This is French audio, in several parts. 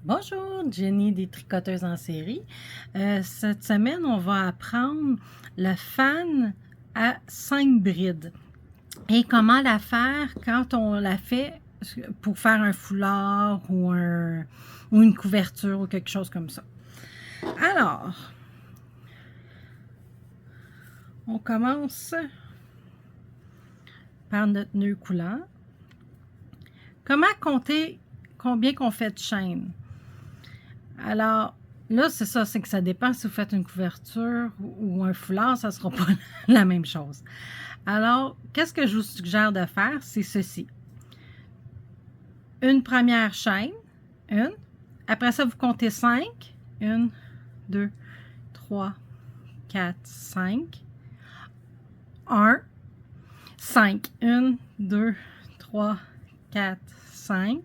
Bonjour, Jenny des Tricoteuses en série. Cette semaine, on va apprendre le fan à 5 brides et comment la faire quand on la fait pour faire un foulard ou une couverture ou quelque chose comme ça. Alors, on commence par notre nœud coulant. Comment compter combien qu'on fait de chaînes? Alors, là, c'est ça, c'est que ça dépend si vous faites une couverture ou un foulard, ça ne sera pas la même chose. Alors, qu'est-ce que je vous suggère de faire? C'est ceci. Une première chaîne, une. Après ça, vous comptez 5. 1, 2, 3, 4, 5. 1, 5. 1, 2, 3, 4, 5.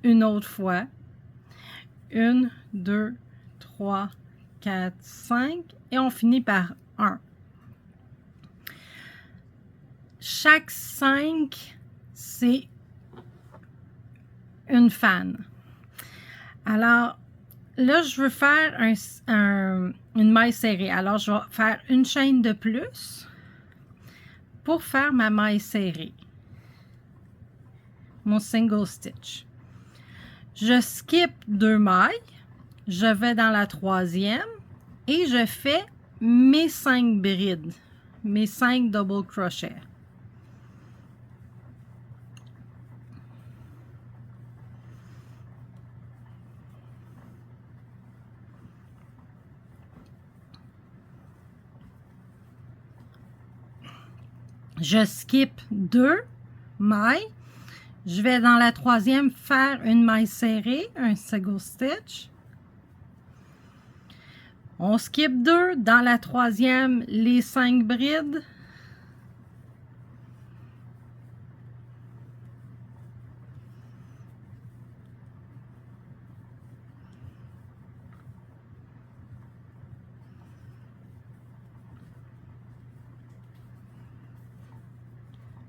Une autre fois. 1, 2, 3, 4, 5. Et on finit par 1. Chaque 5, c'est une fan. Alors, là, je veux faire une maille serrée. Alors, je vais faire une chaîne de plus pour faire ma maille serrée. Mon single stitch. Je skip 2 mailles. Je vais dans la troisième et je fais mes 5 brides. Mes 5 double crochets. Je skip 2 mailles. Je vais dans la troisième faire une maille serrée, un single stitch. On skip 2. Dans la troisième, les 5 brides.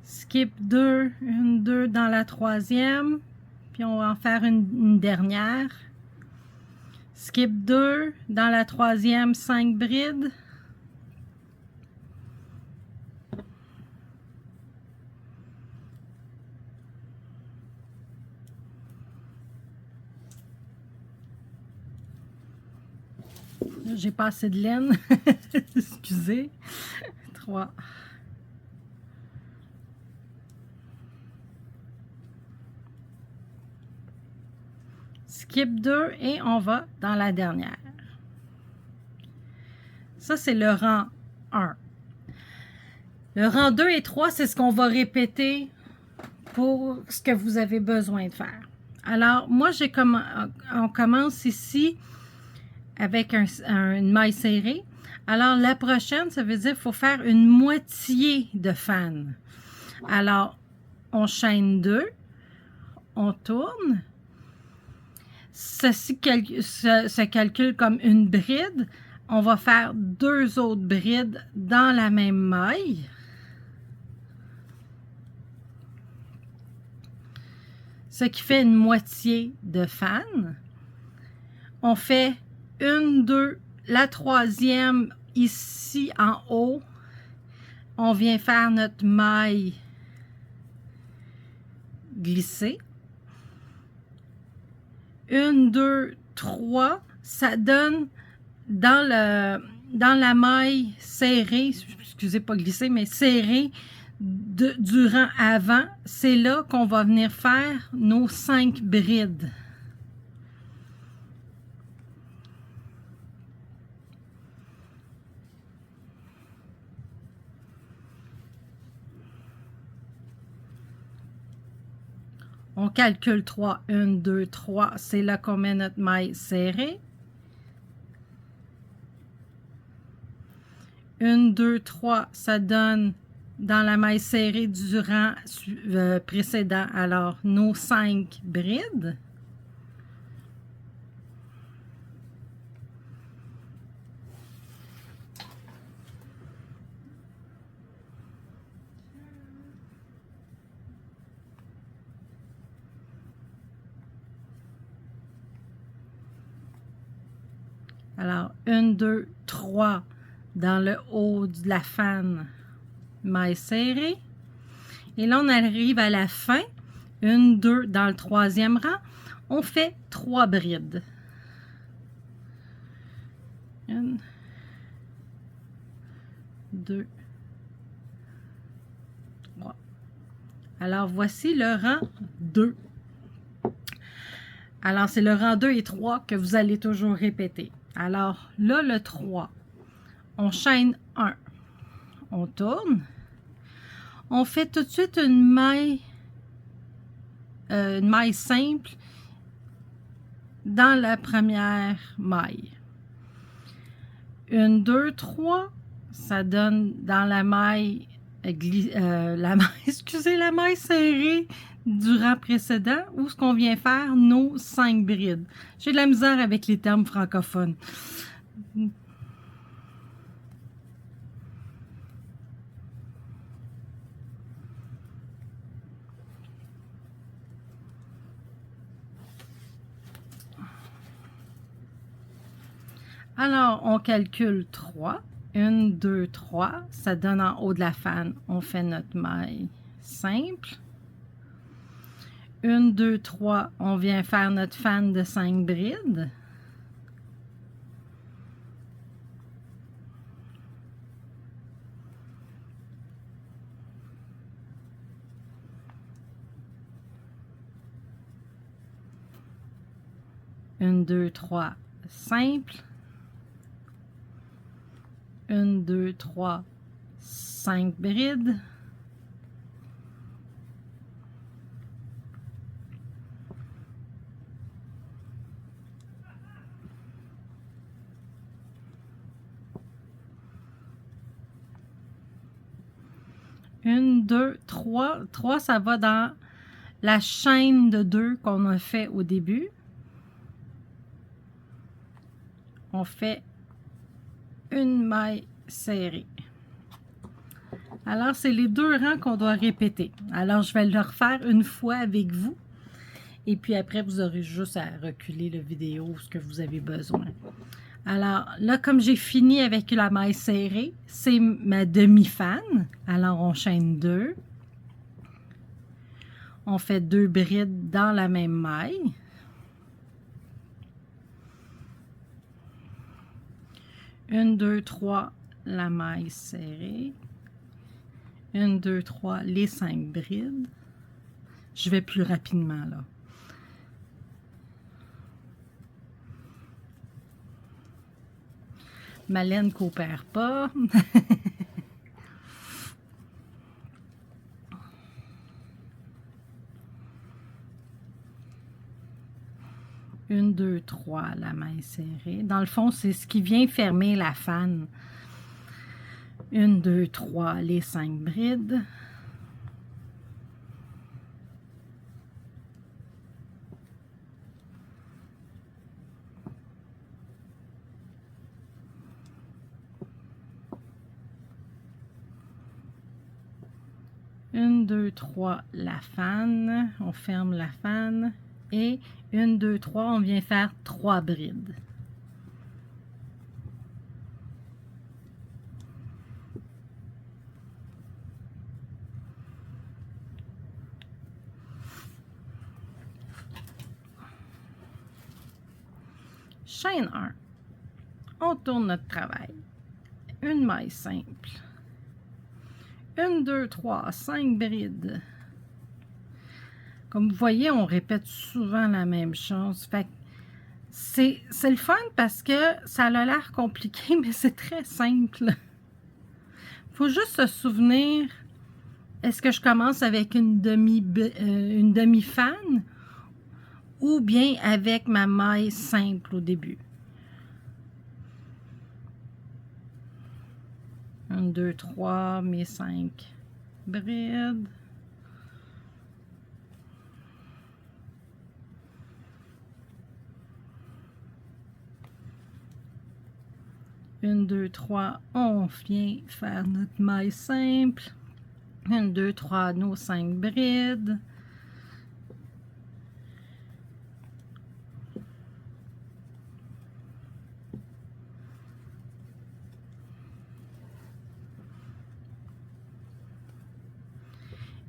Skip 2, une, 2 dans la troisième. Puis on va en faire une dernière. Skip 2, dans la troisième, 5 brides. J'ai pas assez de laine. Excusez. 3. Skip 2 et on va dans la dernière. Ça, c'est le rang 1. Le rang 2 et 3, c'est ce qu'on va répéter pour ce que vous avez besoin de faire. Alors, moi, on commence ici avec une maille serrée. Alors, la prochaine, ça veut dire qu'il faut faire une moitié de fan. Alors, on chaîne 2, on tourne. Ceci se calcule comme une bride. On va faire 2 autres brides dans la même maille. Ce qui fait une moitié de fan. On fait 1, 2, la troisième ici en haut. On vient faire notre maille glissée. 1, 2, 3. Ça donne dans la maille serrée, excusez pas glissée, mais serrée du rang avant, c'est là qu'on va venir faire nos 5 brides. On calcule 3, 1, 2, 3, c'est là qu'on met notre maille serrée. 1, 2, 3, ça donne dans la maille serrée du rang précédent, alors nos 5 brides. Alors, 1, 2, 3 dans le haut de la fan, maille serrée. Et là, on arrive à la fin. 1, 2 dans le troisième rang. On fait 3 brides. 1, 2, 3. Alors, voici le rang 2. Alors, c'est le rang 2 et 3 que vous allez toujours répéter. Alors, là, le 3, on chaîne 1. On tourne. On fait tout de suite une maille simple dans la première maille. 1, 2, 3, ça donne dans la maille, la maille serrée du rang précédent où ce qu'on vient faire nos 5 brides. J'ai de la misère avec les termes francophones. Alors, on calcule 3. 1, 2, 3. Ça donne en haut de la fan, on fait notre maille simple. 1, 2, 3, on vient faire notre fan de 5 brides. Un, 2, 3, simple. 1, 2, 3, 5 brides. Une, deux, trois. 3, ça va dans la chaîne de 2 qu'on a fait au début. On fait une maille serrée. Alors, c'est les 2 rangs qu'on doit répéter. Alors, je vais le refaire une fois avec vous. Et puis après, vous aurez juste à reculer la vidéo, ce que vous avez besoin. Alors, là, comme j'ai fini avec la maille serrée, c'est ma demi-fan. Alors, on chaîne 2. On fait 2 brides dans la même maille. Une, 2, 3, la maille serrée. 1, 2, 3, les 5 brides. Je vais plus rapidement, là. Ma laine coopère pas. Une, 2, 3, la maille serrée. Dans le fond, c'est ce qui vient fermer la fan. 1, 2, 3, les 5 brides. Une, 2, 3, la fan. On ferme la fan. Et 1, 2, 3, on vient faire 3 brides. Chaîne 1. On tourne notre travail. Une maille simple. 1, 2, 3, 5 brides. Comme vous voyez, on répète souvent la même chose. Fait que c'est le fun parce que ça a l'air compliqué, mais c'est très simple. Il faut juste se souvenir, est-ce que je commence avec une demi-fan ou bien avec ma maille simple au début? 1, 2, 3, mes 5 brides. Une, 2, 3, on vient faire notre maille simple. 1, 2, 3, nos 5 brides.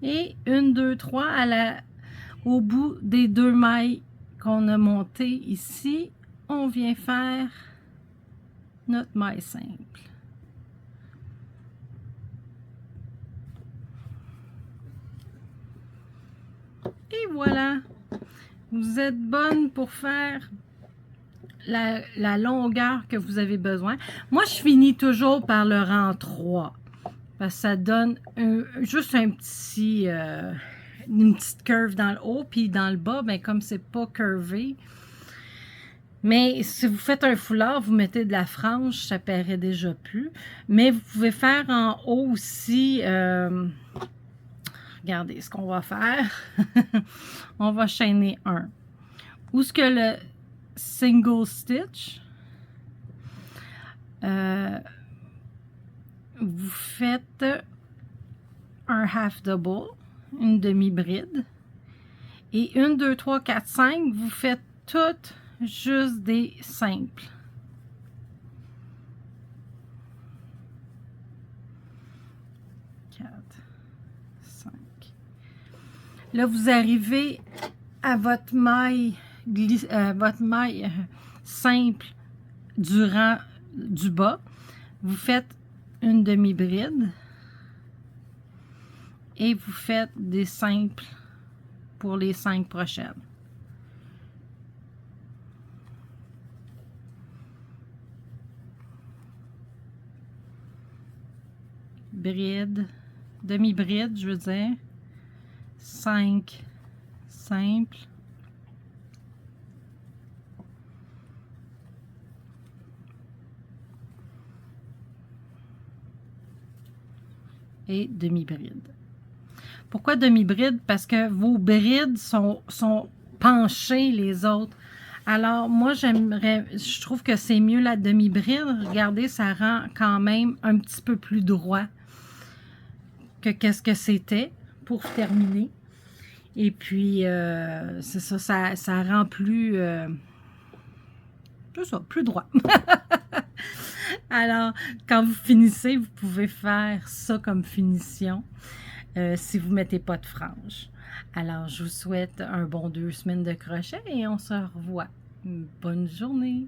Et 1, 2, 3 au bout des 2 mailles qu'on a montées ici, on vient faire notre maille simple. Et voilà, vous êtes bonne pour faire la longueur que vous avez besoin. Moi, je finis toujours par le rang 3 parce que ça donne juste une petite curve dans le haut, puis dans le bas, ben, comme c'est pas curvé. Mais si vous faites un foulard, vous mettez de la frange, ça paraît déjà plus. Mais vous pouvez faire en haut aussi. Regardez ce qu'on va faire. On va chaîner un. Où est-ce que le single stitch, vous faites un half double, une demi-bride. Et 1, 2, 3, 4, 5, vous faites toutes juste des simples. Là, vous arrivez à votre maille, simple du rang du bas. Vous faites une demi-bride et vous faites des simples pour les 5 prochaines. Bride, demi-bride, je veux dire. 5 simples. Et demi-bride. Pourquoi demi-bride? Parce que vos brides sont penchées les autres. Alors, moi, je trouve que c'est mieux la demi-bride. Regardez, ça rend quand même un petit peu plus droit que qu'est-ce que c'était pour terminer. Et puis, c'est ça rend plus, plus droit. Alors, quand vous finissez, vous pouvez faire ça comme finition si vous ne mettez pas de frange. Alors, je vous souhaite un bon 2 semaines de crochet et on se revoit. Bonne journée!